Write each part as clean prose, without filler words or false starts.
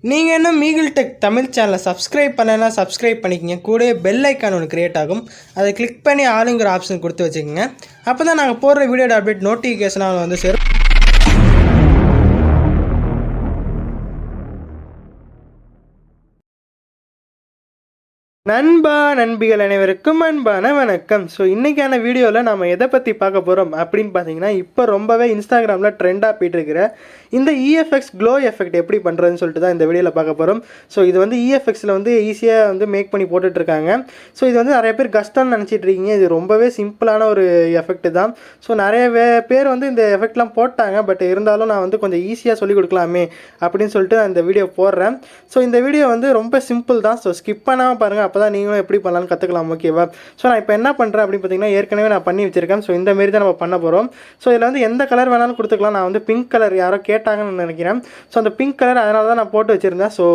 நீங்கள் இன்னும் மீகிள் டெக் தமிழ் சேனலை சப்ஸ்கிரைப் பண்ணலைன்னா சப்ஸ்கிரைப் பண்ணிக்கங்க. கூட பெல் ஐக்கான் ஒன்று க்ரியேட் ஆகும். அதை கிளிக் பண்ணி ஆளுங்கிற ஆப்ஷன் கொடுத்து வச்சுக்கோங்க. அப்போ தான் நாங்கள் போடுற வீடியோட அப்டேட் நோட்டிஃபிகேஷனாக வந்து சேரும். நண்பிகள் அனைவருக்கும் அன்பான வணக்கம். ஸோ இன்றைக்கான வீடியோவில் நம்ம எதை பற்றி பார்க்க போகிறோம் அப்படின்னு பார்த்தீங்கன்னா, இப்போ ரொம்பவே இன்ஸ்டாகிராமில் ட்ரெண்டாக போயிட்டு இருக்கிற இந்த இஎஃப்எக்ஸ் க்ளோ எஃபெக்ட் எப்படி பண்ணுறதுன்னு சொல்லிட்டு தான் இந்த வீடியோவில் பார்க்க போகிறோம். ஸோ இது வந்து இஎஃப்எக்ஸில் வந்து ஈஸியாக வந்து மேக் பண்ணி போட்டுட்ருக்காங்க. ஸோ இது வந்து நிறைய பேர் கஷ்டம்னு நினச்சிட்டு இருக்கீங்க. இது ரொம்பவே சிம்பிளான ஒரு எஃபெக்ட் தான். ஸோ நிறைய பேர் வந்து இந்த எஃபெக்ட்லாம் போட்டாங்க. பட் இருந்தாலும் நான் வந்து கொஞ்சம் ஈஸியாக சொல்லிக் கொடுக்கலாமே அப்படின்னு சொல்லிட்டு நான் இந்த வீடியோ போடுறேன். ஸோ இந்த வீடியோ வந்து ரொம்ப சிம்பிள் தான். ஸோ ஸ்கிப் பண்ணாமல் பாருங்கள். அப்போ தான் நீங்களும் எப்படி பண்ணலாம்னு கற்றுக்கலாம். ஓகேவா? ஸோ நான் இப்போ என்ன பண்ணுறேன் அப்படின்னு பார்த்தீங்கன்னா, ஏற்கனவே நான் பண்ணி வச்சுருக்கேன். ஸோ இந்த மாரி தான் நம்ம பண்ண போகிறோம். ஸோ இதில் வந்து எந்த கலர் வேணாலும் கொடுத்துக்கலாம். நான் வந்து பிங்க் கலர் யாரோ கேட்டாங்கன்னு நினைக்கிறேன். ஸோ அந்த பிங்க் கலர் அதனால தான் நான் போட்டு வச்சுருந்தேன். ஸோ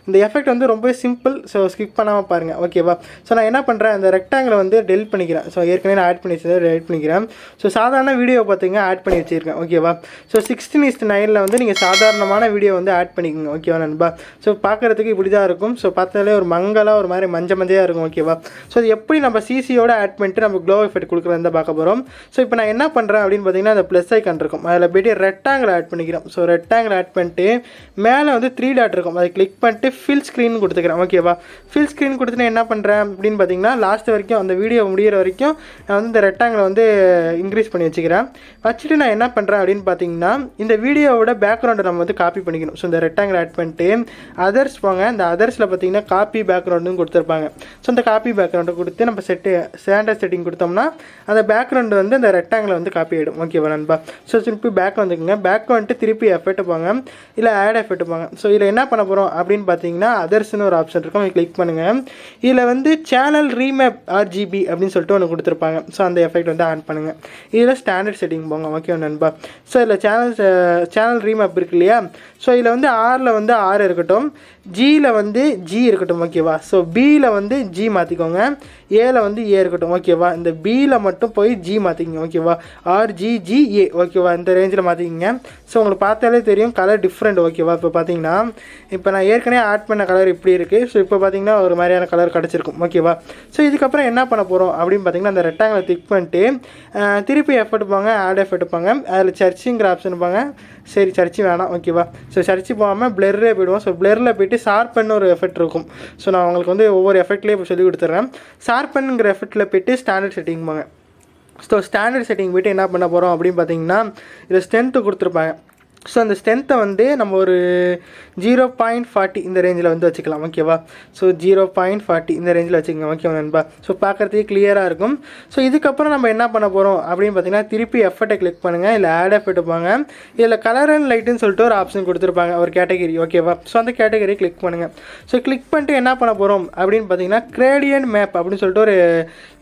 இந்த எஃபெக்ட் வந்து ரொம்ப சிம்பிள். ஸோ ஸ்கிப் பண்ணாமல் பாருங்கள். ஓகேவா? ஸோ நான் என்ன பண்ணுறேன், அந்த ரெக்டாங்கில் வந்து டெலிட் பண்ணிக்கிறேன். ஸோ ஏற்கனவே நான் ஆட் பண்ணி வச்சதை டெலிட் பண்ணிக்கிறேன். ஸோ சாதாரண வீடியோ பார்த்திங்க ஆட் பண்ணி வச்சுருக்கேன். ஓகேவா? ஸோ 16:9 வந்து நீங்கள் சாதாரணமான வீடியோ வந்து ஆட் பண்ணிக்கோங்க. ஓகேவா நண்பா? ஸோ பார்க்குறதுக்கு இப்படி தான் இருக்கும். ஸோ பார்த்தாலே ஒரு மங்கலாக ஒரு மாதிரி மஞ்சையாக இருக்கும். ஓகேவா? ஸோ இது எப்படி நம்ம சிசியோட ஆட் பண்ணிட்டு நம்ம க்ளோ எஃபெக்ட் கொடுக்குறத பார்க்க போகிறோம். ஸோ இப்போ நான் என்ன பண்ணுறேன் அப்படின்னு பார்த்தீங்கன்னா, அந்த ப்ளஸ் ஐக்கான் இருக்கும். அதில் போய்ட்டு ரெக்டாங்கில் ஆட் பண்ணிக்கிறோம். ஸோ ரெக்டாங்கில் ஆட் பண்ணிட்டு மேலே வந்து 3 டாட் இருக்கும். அதை கிளிக் பண்ணிட்டு ஃபில் ஸ்க்ரீன் கொடுத்துக்கிறேன். ஓகேவா? ஃபில் ஸ்க்ரீன் கொடுத்துட்டு என்ன பண்ணுறேன் அப்படின்னு பார்த்தீங்கன்னா, லாஸ்ட் வரைக்கும் அந்த வீடியோ முடிகிற வரைக்கும் நான் வந்து இந்த ரெக்டாங்கில் வந்து இன்க்ரீஸ் பண்ணி வச்சுக்கிறேன். வச்சுட்டு நான் என்ன பண்ணுறேன் அப்படின்னு பார்த்தீங்கன்னா, இந்த வீடியோவோட பேக்ரவுண்டை நம்ம வந்து காப்பி பண்ணிக்கணும். ஸோ இந்த ரெக்டாங்கில் ஆட் பண்ணிட்டு அதர்ஸ் போங்க. இந்த அதர்ஸில் பார்த்தீங்கன்னா காப்பி பேக்ரவுண்டுன்னு கொடுத்துருப்பாங்க. ஸோ அந்த காப்பி பேக்ரவுண்டை கொடுத்து நம்ம ஸ்டாண்டர்ட் செட்டிங் கொடுத்தோம்னா அந்த பேக்ரவுண்டு வந்து அந்த ரெக்டாங்கில் வந்து காப்பி ஆகிடும். ஓகேவா நண்பா? ஸோ திருப்பி பேக் வந்துக்குங்க. பேக் வந்துட்டு திருப்பி எஃபெக்ட் போங்க, இல்லை ஆட் எஃபெக்ட் போங்க. ஸோ இதில் என்ன பண்ண போகிறோம் அப்படின்னு பார்த்தீங்கன்னா, அதர்ஸ்னு ஒரு ஆப்ஷன் இருக்கும். கிளிக் பண்ணுங்கள். இதில் வந்து சேனல் ரீமேப் RGB அப்படின்னு சொல்லிட்டு ஒன்று கொடுத்துருப்பாங்க. ஸோ அந்த எஃபெக்ட் வந்து ஆட் பண்ணுங்கள். இதில் ஸ்டாண்டர்ட் செட்டிங் போங்க. ஓகே நண்பா? ஸோ இதில் சேனல் ரீமேப் இருக்கு இல்லையா? ஸோ இதில் வந்து ஆரில் வந்து R இருக்கட்டும், ஜியில் வந்து G இருக்கட்டும். ஓகேவா? ஸோ பியில் வந்து G மாற்றிக்கோங்க, ஏல வந்து ஏ இருக்கட்டும். ஓகேவா? இந்த பியில் மட்டும் போய் G மாற்றிக்கிங்க. ஓகேவா? RGGA. ஓகேவா? இந்த ரேஞ்சில் மாற்றிக்கிங்க. ஸோ உங்களுக்கு பார்த்தாலே தெரியும் கலர் டிஃப்ரெண்ட். ஓகேவா? இப்போ பார்த்தீங்கன்னா, இப்போ நான் ஏற்கனவே ஆட் பண்ண கலர் இப்படி இருக்குது. ஸோ இப்போ பார்த்தீங்கன்னா ஒரு மாதிரியான கலர் கிடச்சிருக்கும். ஓகேவா? ஸோ இதுக்கப்புறம் என்ன பண்ண போகிறோம் அப்படின்னு பார்த்தீங்கன்னா, அந்த ரெக்டாங்கில் கிளிக் பண்ணிட்டு திருப்பி எஃபெக்ட் போங்க, ஆட் எஃபெக்ட் போங்க. அதில் சர்ச்சுங்கிற ஆப்ஷன் போங்க. சரி, சர்ச்சு வேணாம். ஓகேவா? ஸோ சர்ச்சு போகாமல் பிளர்ரே போய்டுவோம். ஸோ பிளரில் போய்ட்டு ஷார்பன் ஒரு எஃபெக்ட் இருக்கும். ஸோ நான் உங்களுக்கு வந்து ஒவ்வொரு எஃபெக்ட்லேயே இப்போ சொல்லி கொடுத்துட்றேன். ஷார்பன்ங்கிற எஃபெக்ட்டில் போய்ட்டு ஸ்டாண்டர்ட் செட்டிங் போங்க. ஸோ ஸ்டாண்டர்ட் செட்டிங் போய்ட்டு என்ன பண்ண போகிறோம் அப்படின்னு பார்த்தீங்கன்னா, இதில் ஸ்ட்ரென்த்து கொடுத்துருப்பாங்க. ஸோ அந்த ஸ்ட்ரென்த்தை வந்து நம்ம ஒரு 0.40 இந்த ரேஞ்சில் வந்து வச்சுக்கலாம். ஓகேவா? ஸோ 0.40 இந்த ரேஞ்சில் வச்சுக்கோங்க. ஓகேவா நண்பா? ஸோ பார்க்குறதுக்கு கிளியராக இருக்கும். ஸோ இதுக்கப்புறம் நம்ம என்ன பண்ண போகிறோம் அப்படின்னு பார்த்தீங்கன்னா, திருப்பி எஃபெக்ட்டை கிளிக் பண்ணுங்கள். இல்லை ஆட் எஃபெக்ட் போங்க. இதில் கலர் அண்ட் லைட்டுன்னு சொல்லிட்டு ஒரு ஆப்ஷன் கொடுத்துருப்பாங்க, ஒரு கேட்டகரி. ஓகேவா? ஸோ அந்த கேட்டகரி கிளிக் பண்ணுங்கள். ஸோ கிளிக் பண்ணிட்டு என்ன பண்ண போகிறோம் அப்படின்னு பார்த்தீங்கன்னா, கிரேடியன்ட் மேப் அப்படின்னு சொல்லிட்டு ஒரு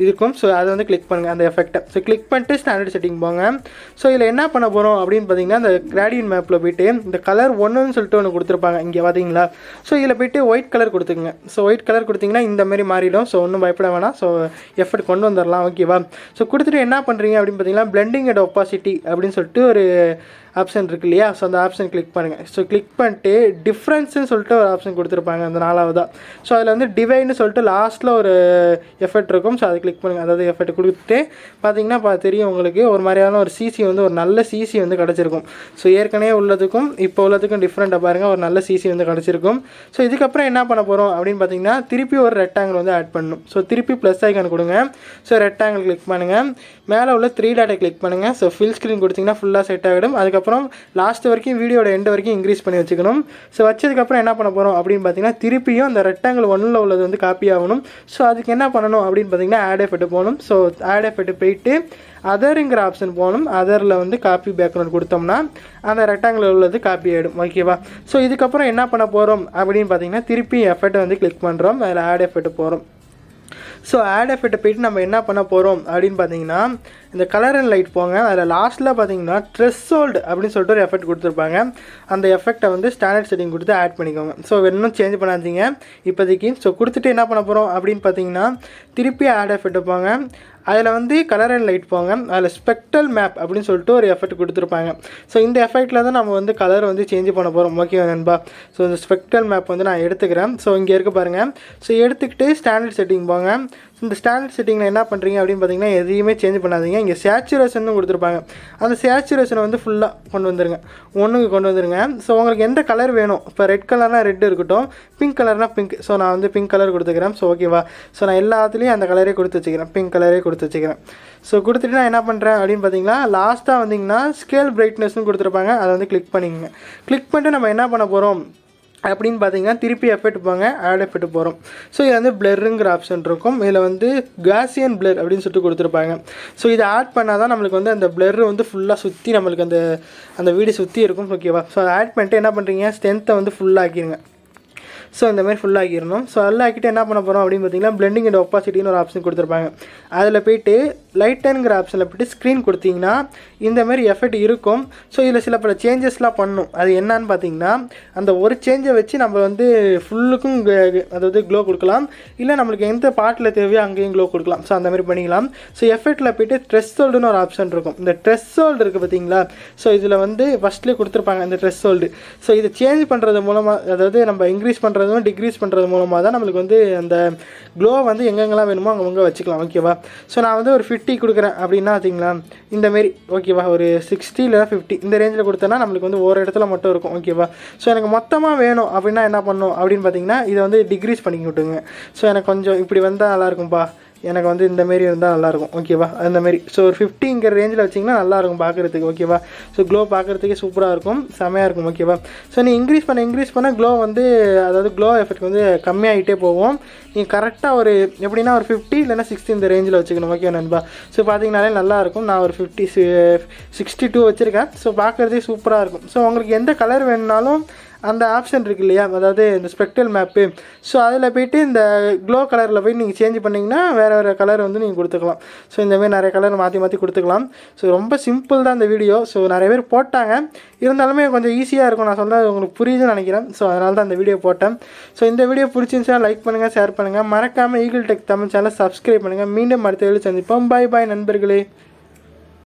இருக்கும். ஸோ அதை வந்து கிளிக் பண்ணுங்கள், அந்த எஃபெக்ட்டை. ஸோ கிளிக் பண்ணிட்டு ஸ்டாண்டர்ட் செட்டிங் போங்க. ஸோ இதில் என்ன பண்ண போகிறோம் அப்படின்னு பார்த்தீங்கன்னா, அந்த கிரேடியன்ட் மேப்பில் போய்ட்டு இந்த கலர் 1ன்னு சொல்லிட்டு ஒன்று கொடுத்துருப்பாங்க. இங்கே பார்த்தீங்களா? ஸோ இதில் போய்ட்டு ஒயிட் கலர் கொடுத்துங்க. ஸோ ஒயிட் கலர் கொடுத்திங்கன்னா இந்த மாதிரி மாறிடும். ஸோ ஒன்றும் பயப்பட வேணாம். ஸோ எஃபெக்ட் கொண்டு வந்துடலாம். ஓகேவா? ஸோ கொடுத்துட்டு என்ன பண்ணுறீங்க அப்படின்னு பார்த்தீங்கன்னா, பிளெண்டிங் அண்ட் ஒப்பாசிட்டி அப்படின்னு சொல்லிட்டு ஒரு ஆப்ஷன் இருக்கு இல்லையா? ஸோ அந்த ஆப்ஷன் கிளிக் பண்ணுங்கள். ஸோ கிளிக் பண்ணிட்டு டிஃப்ரென்ஸ்ன்னு சொல்லிட்டு ஒரு ஆப்ஷன் கொடுத்துருப்பாங்க, அந்த 4வதா. ஸோ அதில் வந்து டிவைன்னு சொல்லிட்டு லாஸ்ட்டில் ஒரு எஃபெக்ட் இருக்கும். ஸோ அதை கிளிக் பண்ணுங்கள். அதாவது எஃபெக்ட் கொடுத்துட்டு பார்த்தீங்கன்னா தெரியும் உங்களுக்கு ஒரு மாதிரியான ஒரு சிசி வந்து ஒரு நல்ல சிசி வந்து கிடச்சிருக்கும். ஸோ ஏற்கனவே உள்ளதுக்கும் இப்போ உள்ளதுக்கும் டிஃப்ரெண்ட்டாக பாருங்கள், ஒரு நல்ல சிசி வந்து கிடச்சிருக்கும். ஸோ இதுக்கப்புறம் என்ன பண்ண போகிறோம் அப்படின்னு பார்த்தீங்கன்னா, திருப்பி ஒரு ரெக்டாங்கிள் வந்து ஆட் பண்ணணும். ஸோ திருப்பி ப்ளஸ் ஐக்கான் கொடுங்க. ஸோ ரெக்டாங்கிள் கிளிக் பண்ணுங்கள். மேலே உள்ள 3 டாட்டை கிளிக் பண்ணுங்கள். ஸோ ஃபில் ஸ்க்ரீன் கொடுத்திங்கன்னா ஃபுல்லாக செட் ஆகிடும். அதுக்கப்புறம் லாஸ்ட் வரைக்கும் வீடியோட எண்ட் வரைக்கும் இன்க்ரீஸ் பண்ணி வச்சுக்கணும். ஸோ வச்சதுக்கப்புறம் என்ன பண்ண போகிறோம் அப்படின்னு பார்த்தீங்கன்னா, திருப்பியும் அந்த ரெக்டாங்கிள் 1ல் உள்ளது வந்து காப்பி ஆகணும். ஸோ அதுக்கு என்ன பண்ணணும் அப்படின்னு பார்த்தீங்கன்னா, ஆட் எஃபெக்ட் போகணும். ஸோ ஆட் எஃபெக்ட் போயிட்டு அதருங்கிற ஆப்ஷன் போகணும். அதரில் வந்து காப்பி பேக்ரவுண்ட் கொடுத்தோம்னா அந்த ரெக்டாங்கிள் உள்ளது காப்பி ஆகிடும். ஓகேவா? ஸோ இதுக்கப்புறம் என்ன பண்ண போகிறோம் அப்படின்னு பார்த்தீங்கன்னா, திருப்பி எஃபெக்ட் வந்து கிளிக் பண்ணுறோம். அதில் ஆட் எஃபெக்ட் போகிறோம். ஸோ ஆட் எஃபெக்ட்டை போய்ட்டு நம்ம என்ன பண்ண போகிறோம் அப்படின்னு பார்த்தீங்கன்னா இந்த கலர் அண்ட் லைட் போங்க. அதில் லாஸ்ட்டில் பார்த்தீங்கன்னா த்ரெஷ்ஹோல்டு அப்படின்னு சொல்லிட்டு ஒரு எஃபெக்ட் கொடுத்துருப்பாங்க. அந்த எஃபெக்ட்டை வந்து ஸ்டாண்டர்ட் செட்டிங் கொடுத்து ஆட் பண்ணிக்கோங்க. ஸோ இன்னும் சேஞ்ச் பண்ணாதீங்க இப்போதைக்கு. ஸோ கொடுத்துட்டு என்ன பண்ண போகிறோம் அப்படின்னு பார்த்தீங்கன்னா திருப்பி ஆட் எஃபெக்ட் போங்க. அதில் வந்து கலர் அண்ட் லைட் போங்க. அதில் ஸ்பெக்ட்ரல் மேப் அப்படின்னு சொல்லிட்டு ஒரு எஃபெக்ட் கொடுத்துருப்பாங்க. ஸோ இந்த எஃபெக்ட்டில் தான் நம்ம வந்து கலர் வந்து சேஞ்ச் பண்ண போகிறோம். ஓகே நண்பா. ஸோ இந்த ஸ்பெக்ட்ரல் மேப் வந்து நான் எடுத்துக்கிறேன். ஸோ இங்கே இருக்க பாருங்கள். ஸோ எடுத்துக்கிட்டு ஸ்டாண்டர்ட் செட்டிங் போங்க. இந்த ஸ்டாண்டர்ட் செட்டிங்கில் என்ன பண்ணுறீங்க அப்படின்னு பார்த்தீங்கன்னா எதையுமே சேஞ்ச் பண்ணாதீங்க. இங்கே சேச்சுரேஷன் கொடுத்துருப்பாங்க. அந்த சேச்சுரேஷனை வந்து ஃபுல்லாக கொண்டு வந்துருங்க, ஒன்றுக்கு கொண்டு வந்துருங்க. ஸோ உங்களுக்கு எந்த கலர் வேணும், இப்போ ரெட் கலர்னால் ரெட் இருக்கட்டும், பிங்க் கலர்னால் பிங்க். ஸோ நான் வந்து பிங்க் கலர் கொடுத்துக்கிறேன். ஸோ ஓகேவா. ஸோ நான் எல்லாத்துலேயும் அந்த கலரே கொடுத்து வச்சுக்கிறேன், பிங்க் கலரே கொடுத்து வச்சுக்கிறேன். ஸோ கொடுத்துட்டு நான் என்ன பண்ணுறேன் அப்படின்னு பார்த்தீங்கன்னா லாஸ்ட்டாக வந்தீங்கன்னா ஸ்கேல் பிரைட்னஸ்னு கொடுத்துருப்பாங்க. அதை வந்து கிளிக் பண்ணிக்கோங்க. கிளிக் பண்ணிட்டு நம்ம என்ன பண்ண போகிறோம் அப்படின்னு பார்த்தீங்கன்னா திருப்பி எஃபெக்ட் போங்க, ஆட் எஃபெக்ட் போகிறோம். ஸோ இது வந்து பிளருங்கிற ஆப்ஷன் இருக்கும். இதில் வந்து காசியன் பிளர் அப்படின்னு சொல்லிட்டு கொடுத்துருப்பாங்க. ஸோ இதை ஆட் பண்ணால் தான் நம்மளுக்கு வந்து அந்த பிளர் வந்து ஃபுல்லாக சுற்றி நம்மளுக்கு அந்த வீடியோ சுற்றி இருக்கும். ஓகேவா. ஸோ அதை ஆட் பண்ணிட்டு என்ன பண்ணுறீங்க, ஸ்ட்ரென்த்தை வந்து ஃபுல்லாக்கிடுங்க. ஸோ இந்த மாதிரி ஃபுல்லாகிடணும். ஸோ ஃபுல்லாக்கிட்டு என்ன பண்ண போகிறோம் அப்படின்னு பார்த்தீங்கன்னா பிளெண்டிங் அண்ட் ஒப்பாசிட்டின்னு ஒரு ஆப்ஷன் கொடுத்துருப்பாங்க. அதில் போய்ட்டு லைட்டன்கிற ஆப்ஷனில் போய்ட்டு ஸ்க்ரீன் கொடுத்தீங்கன்னா இந்த மாதிரி எஃபெக்ட் இருக்கும். ஸோ இதில் சில பல சேஞ்சஸ்லாம் பண்ணணும். அது என்னன்னு பார்த்தீங்கன்னா அந்த ஒரு சேஞ்சை வச்சு நம்ம வந்து ஃபுல்லுக்கும் அதாவது க்ளோ கொடுக்கலாம், இல்லை நம்மளுக்கு எந்த பார்ட்டில் தேவையோ அங்கேயும் க்ளோ கொடுக்கலாம். ஸோ அந்த மாதிரி பண்ணிக்கலாம். ஸோ எஃபெக்ட்டில் போய்ட்டு த்ரெஷ்ஹோல்டுன்னு ஒரு ஆப்ஷன் இருக்கும். இந்த த்ரெஷ்ஹோல்டு இருக்குது பார்த்தீங்களா. ஸோ இதில் வந்து ஃபஸ்ட்லேயே கொடுத்துருப்பாங்க இந்த த்ரெஷ்ஹோல்டு. ஸோ இதை சேஞ்ச் பண்ணுறது மூலமாக, அதாவது நம்ம இன்க்ரீஸ் பண்ணுறதும் டிக்ரீஸ் பண்ணுறது மூலமாக தான் நம்மளுக்கு வந்து அந்த க்ளோ வந்து எங்கெங்கெல்லாம் வேணுமோ அங்கே வச்சுக்கலாம். ஓகேவா. ஸோ நான் வந்து ஒரு 50 கொடுக்குறேன் அப்படின்னா பார்த்தீங்களா இந்தமாரி. ஓகேவா. ஒரு 60 இல்லை 50 இந்த ரேஞ்சில் கொடுத்தேன்னா நம்மளுக்கு வந்து ஒரு இடத்துல மட்டும் இருக்கும். ஓகேவா. ஸோ எனக்கு மொத்தமாக வேணும் அப்படின்னா என்ன பண்ணணும் அப்படின்னு பார்த்தீங்கன்னா இதை வந்து டிக்ரீஸ் பண்ணி விட்டுங்க. ஸோ எனக்கு கொஞ்சம் இப்படி வந்தால் நல்லாயிருக்கும்பா, எனக்கு வந்து இந்தமாரி இருந்தால் நல்லாயிருக்கும். ஓகேவா. அந்தமாரி ஸோ ஒரு 50ங்கிற ரேஞ்சில் வச்சிங்கன்னா நல்லாயிருக்கும் பார்க்குறதுக்கு. ஓகேவா. ஸோ க்ளோ பார்க்குறதுக்கே சூப்பராக இருக்கும், செமையாக இருக்கும். ஓகேவா. ஸோ நீ இன்க்ரீஸ் பண்ண க்ளோ வந்து, அதாவது க்ளோ எஃபெக்ட் வந்து கம்மியாகிட்டே போகும். நீங்கள் கரெக்டாக ஒரு எப்படின்னா ஒரு 50 இல்லைனா 60 இந்த ரேஞ்சில் வச்சுக்கணும். ஓகே நண்பா. ஸோ பார்த்தீங்கனாலே நல்லாயிருக்கும். நான் ஒரு 62 வச்சுருக்கேன். ஸோ பார்க்குறதே சூப்பராக இருக்கும். ஸோ உங்களுக்கு எந்த கலர் வேணுனாலும் அந்த ஆப்ஷன் இருக்குது இல்லையா, அதாவது இந்த ஸ்பெக்ட்ரல் மேப்பு. ஸோ அதில் போய்ட்டு இந்த க்ளோ கலரில் போய் நீங்கள் சேஞ்ச் பண்ணிங்கன்னா வேறு கலர் வந்து நீங்கள் கொடுத்துக்கலாம். ஸோ இந்தமாதிரி நிறைய கலர் மாற்றி கொடுத்துக்கலாம். ஸோ ரொம்ப சிம்பிள் தான் இந்த வீடியோ. ஸோ நிறைய பேர் போட்டாங்க, இருந்தாலுமே கொஞ்சம் ஈஸியாக இருக்கும். நான் சொல்கிறது உங்களுக்கு புரியுதுன்னு நினைக்கிறேன். ஸோ அதனால தான் இந்த வீடியோ போட்டேன். ஸோ இந்த வீடியோ பிடிச்சிருந்துச்சா லைக் பண்ணுங்கள், ஷேர் பண்ணுங்கள், மறக்காமல் ஈகிள் டெக் தமிழ் சேனலை சப்ஸ்கிரைப் பண்ணுங்கள். மீண்டும் அடுத்த வீடியோ சந்திப்போம். பாய் நண்பர்களே.